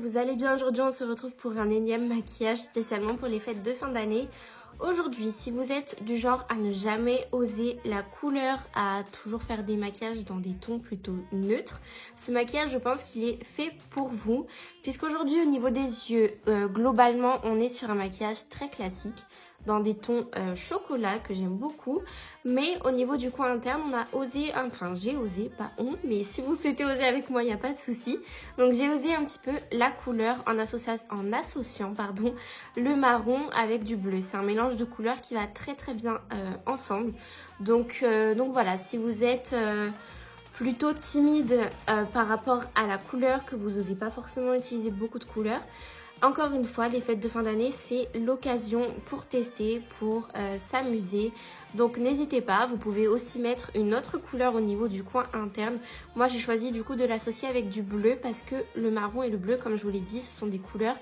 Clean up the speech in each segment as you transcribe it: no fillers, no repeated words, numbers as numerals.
vous allez bien. Aujourd'hui on se retrouve pour un énième maquillage spécialement pour les fêtes de fin d'année. Aujourd'hui, si vous êtes du genre à ne jamais oser la couleur, à toujours faire des maquillages dans des tons plutôt neutres, ce maquillage je pense qu'il est fait pour vous, puisqu'aujourd'hui au niveau des yeux, globalement on est sur un maquillage très classique, dans des tons chocolat que j'aime beaucoup, mais au niveau du coin interne on a osé, enfin j'ai osé, pas on, mais si vous souhaitez oser avec moi il n'y a pas de souci. Donc j'ai osé un petit peu la couleur en associant le marron avec du bleu. C'est un mélange de couleurs qui va très très bien ensemble. Donc voilà, si vous êtes plutôt timide par rapport à la couleur, que vous n'osez pas forcément utiliser beaucoup de couleurs, encore une fois, les fêtes de fin d'année, c'est l'occasion pour tester, pour s'amuser. Donc n'hésitez pas, vous pouvez aussi mettre une autre couleur au niveau du coin interne. Moi j'ai choisi du coup de l'associer avec du bleu parce que le marron et le bleu, comme je vous l'ai dit, ce sont des couleurs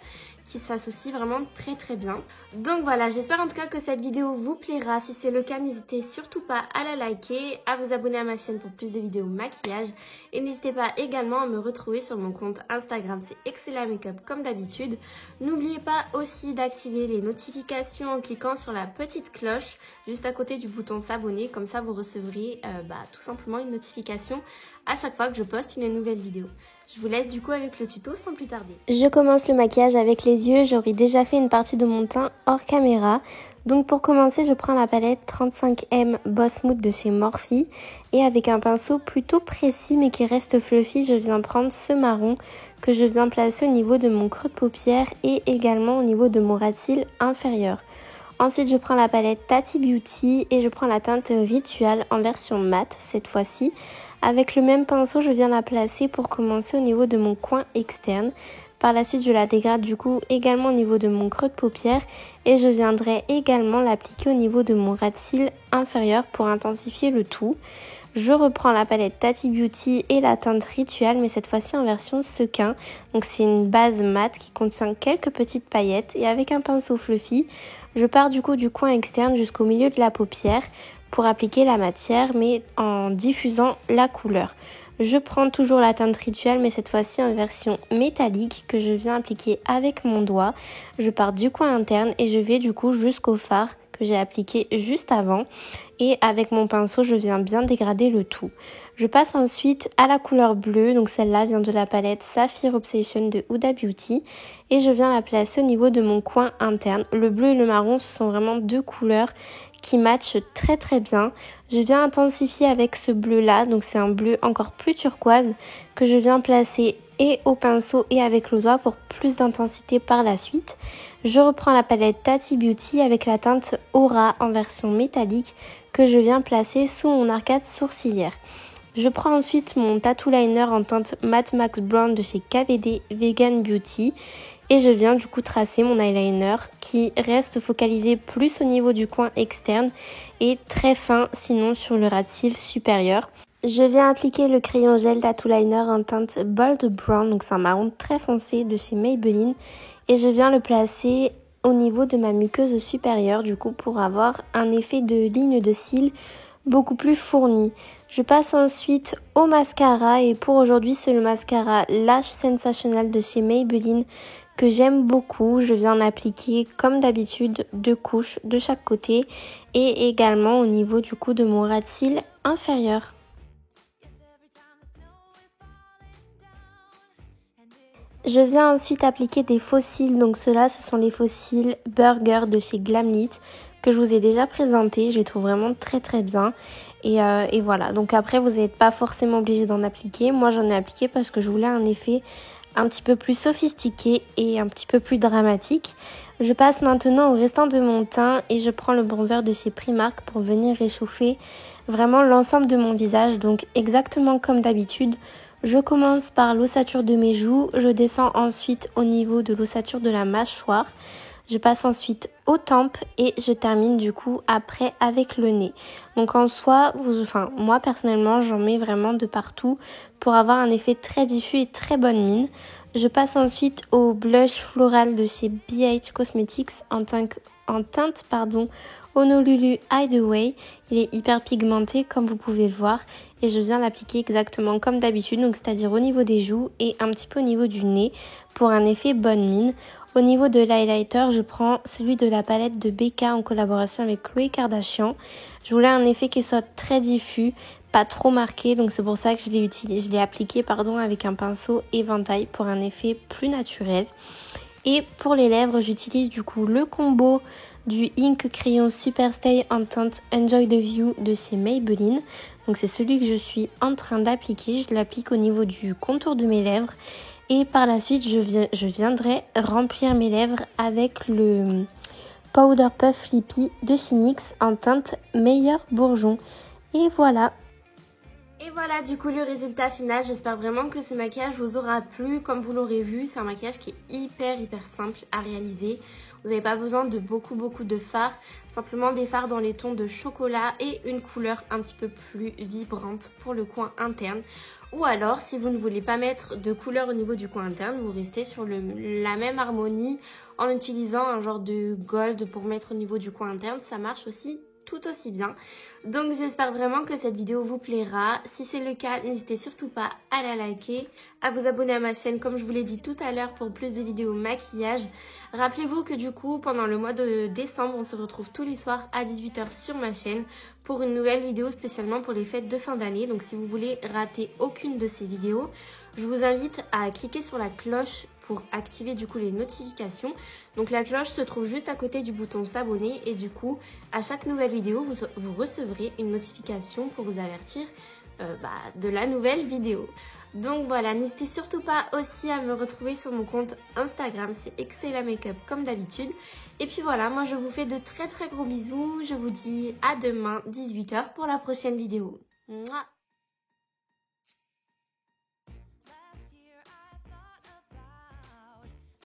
qui s'associent vraiment très très bien. Donc voilà, j'espère en tout cas que cette vidéo vous plaira. Si c'est le cas, n'hésitez surtout pas à la liker, à vous abonner à ma chaîne pour plus de vidéos maquillage. Et n'hésitez pas également à me retrouver sur mon compte Instagram, c'est Excella Makeup comme d'habitude. N'oubliez pas aussi d'activer les notifications en cliquant sur la petite cloche juste à côté du bouton s'abonner, comme ça vous recevrez tout simplement une notification à chaque fois que je poste une nouvelle vidéo. Je vous laisse du coup avec le tuto sans plus tarder. Je commence le maquillage avec les yeux, j'aurais déjà fait une partie de mon teint hors caméra. Donc pour commencer, je prends la palette 35M Boss Mood de chez Morphe et avec un pinceau plutôt précis mais qui reste fluffy, je viens prendre ce marron que je viens placer au niveau de mon creux de paupière et également au niveau de mon ras de cils inférieur. Ensuite, je prends la palette Tati Beauty et je prends la teinte Ritual en version mat cette fois-ci. Avec le même pinceau, je viens la placer pour commencer au niveau de mon coin externe. Par la suite, je la dégrade du coup également au niveau de mon creux de paupière et je viendrai également l'appliquer au niveau de mon ras de cils inférieur pour intensifier le tout. Je reprends la palette Tati Beauty et la teinte Ritual, mais cette fois-ci en version sequin. Donc c'est une base mat qui contient quelques petites paillettes et avec un pinceau fluffy, je pars du coup du coin externe jusqu'au milieu de la paupière pour appliquer la matière mais en diffusant la couleur. Je prends toujours la teinte Ritual mais cette fois-ci en version métallique que je viens appliquer avec mon doigt. Je pars du coin interne et je vais du coup jusqu'au fard que j'ai appliqué juste avant et avec mon pinceau je viens bien dégrader le tout. Je passe ensuite à la couleur bleue, donc celle-là vient de la palette Sapphire Obsession de Huda Beauty et je viens la placer au niveau de mon coin interne. Le bleu et le marron, ce sont vraiment deux couleurs qui matchent très très bien. Je viens intensifier avec ce bleu là, donc c'est un bleu encore plus turquoise que je viens placer et au pinceau et avec le doigt pour plus d'intensité par la suite. Je reprends la palette Tati Beauty avec la teinte Aura en version métallique que je viens placer sous mon arcade sourcilière. Je prends ensuite mon tattoo liner en teinte Matte Max Brown de chez KVD Vegan Beauty et je viens du coup tracer mon eyeliner qui reste focalisé plus au niveau du coin externe et très fin sinon sur le ras de cils supérieur. Je viens appliquer le crayon gel tattoo liner en teinte Bold Brown, donc c'est un marron très foncé de chez Maybelline et je viens le placer au niveau de ma muqueuse supérieure du coup pour avoir un effet de ligne de cils beaucoup plus fourni. Je passe ensuite au mascara et pour aujourd'hui c'est le mascara Lash Sensational de chez Maybelline que j'aime beaucoup. Je viens en appliquer comme d'habitude 2 couches de chaque côté et également au niveau du coup de mon ras de cils inférieur. Je viens ensuite appliquer des faux cils, donc ceux-là ce sont les faux cils Burger de chez Glamlit que je vous ai déjà présenté, je les trouve vraiment très très bien et voilà. Donc après vous n'êtes pas forcément obligé d'en appliquer, moi j'en ai appliqué parce que je voulais un effet un petit peu plus sophistiqué et un petit peu plus dramatique. Je passe maintenant au restant de mon teint et je prends le bronzer de chez Primark pour venir réchauffer vraiment l'ensemble de mon visage, donc exactement comme d'habitude. Je commence par l'ossature de mes joues, je descends ensuite au niveau de l'ossature de la mâchoire. Je passe ensuite aux tempes et je termine du coup après avec le nez. Donc en soi, moi personnellement j'en mets vraiment de partout pour avoir un effet très diffus et très bonne mine. Je passe ensuite au blush floral de chez BH Cosmetics en teinte Honolulu Hideaway. Il est hyper pigmenté comme vous pouvez le voir et je viens l'appliquer exactement comme d'habitude, donc c'est-à-dire au niveau des joues et un petit peu au niveau du nez pour un effet bonne mine. Au niveau de l'highlighter, je prends celui de la palette de BK en collaboration avec Khloé Kardashian. Je voulais un effet qui soit très diffus, pas trop marqué, donc c'est pour ça que je l'ai appliqué avec un pinceau éventail pour un effet plus naturel. Et pour les lèvres, j'utilise du coup le combo du Ink Crayon Superstay en teinte Enjoy the View de chez Maybelline. Donc c'est celui que je suis en train d'appliquer. Je l'applique au niveau du contour de mes lèvres. Et par la suite, je viendrai remplir mes lèvres avec le Powder Puff Lippy de chez NYX en teinte Meilleur Bourgeon. Et voilà. Et voilà du coup le résultat final, j'espère vraiment que ce maquillage vous aura plu. Comme vous l'aurez vu, c'est un maquillage qui est hyper simple à réaliser. Vous n'avez pas besoin de beaucoup de fards, simplement des fards dans les tons de chocolat et une couleur un petit peu plus vibrante pour le coin interne. Ou alors si vous ne voulez pas mettre de couleur au niveau du coin interne, vous restez sur la même harmonie en utilisant un genre de gold pour mettre au niveau du coin interne, ça marche aussi tout aussi bien. Donc j'espère vraiment que cette vidéo vous plaira. Si c'est le cas, n'hésitez surtout pas à la liker, à vous abonner à ma chaîne comme je vous l'ai dit tout à l'heure pour plus de vidéos maquillage. Rappelez-vous que du coup pendant le mois de décembre on se retrouve tous les soirs à 18 h sur ma chaîne pour une nouvelle vidéo spécialement pour les fêtes de fin d'année. Donc si vous voulez rater aucune de ces vidéos, je vous invite à cliquer sur la cloche pour activer du coup les notifications. Donc la cloche se trouve juste à côté du bouton s'abonner et du coup à chaque nouvelle vidéo vous recevrez une notification pour vous avertir de la nouvelle vidéo. Donc voilà, n'hésitez surtout pas aussi à me retrouver sur mon compte Instagram, c'est Excella Makeup comme d'habitude. Et puis voilà, moi je vous fais de très gros bisous, je vous dis à demain 18 h pour la prochaine vidéo. Mouah.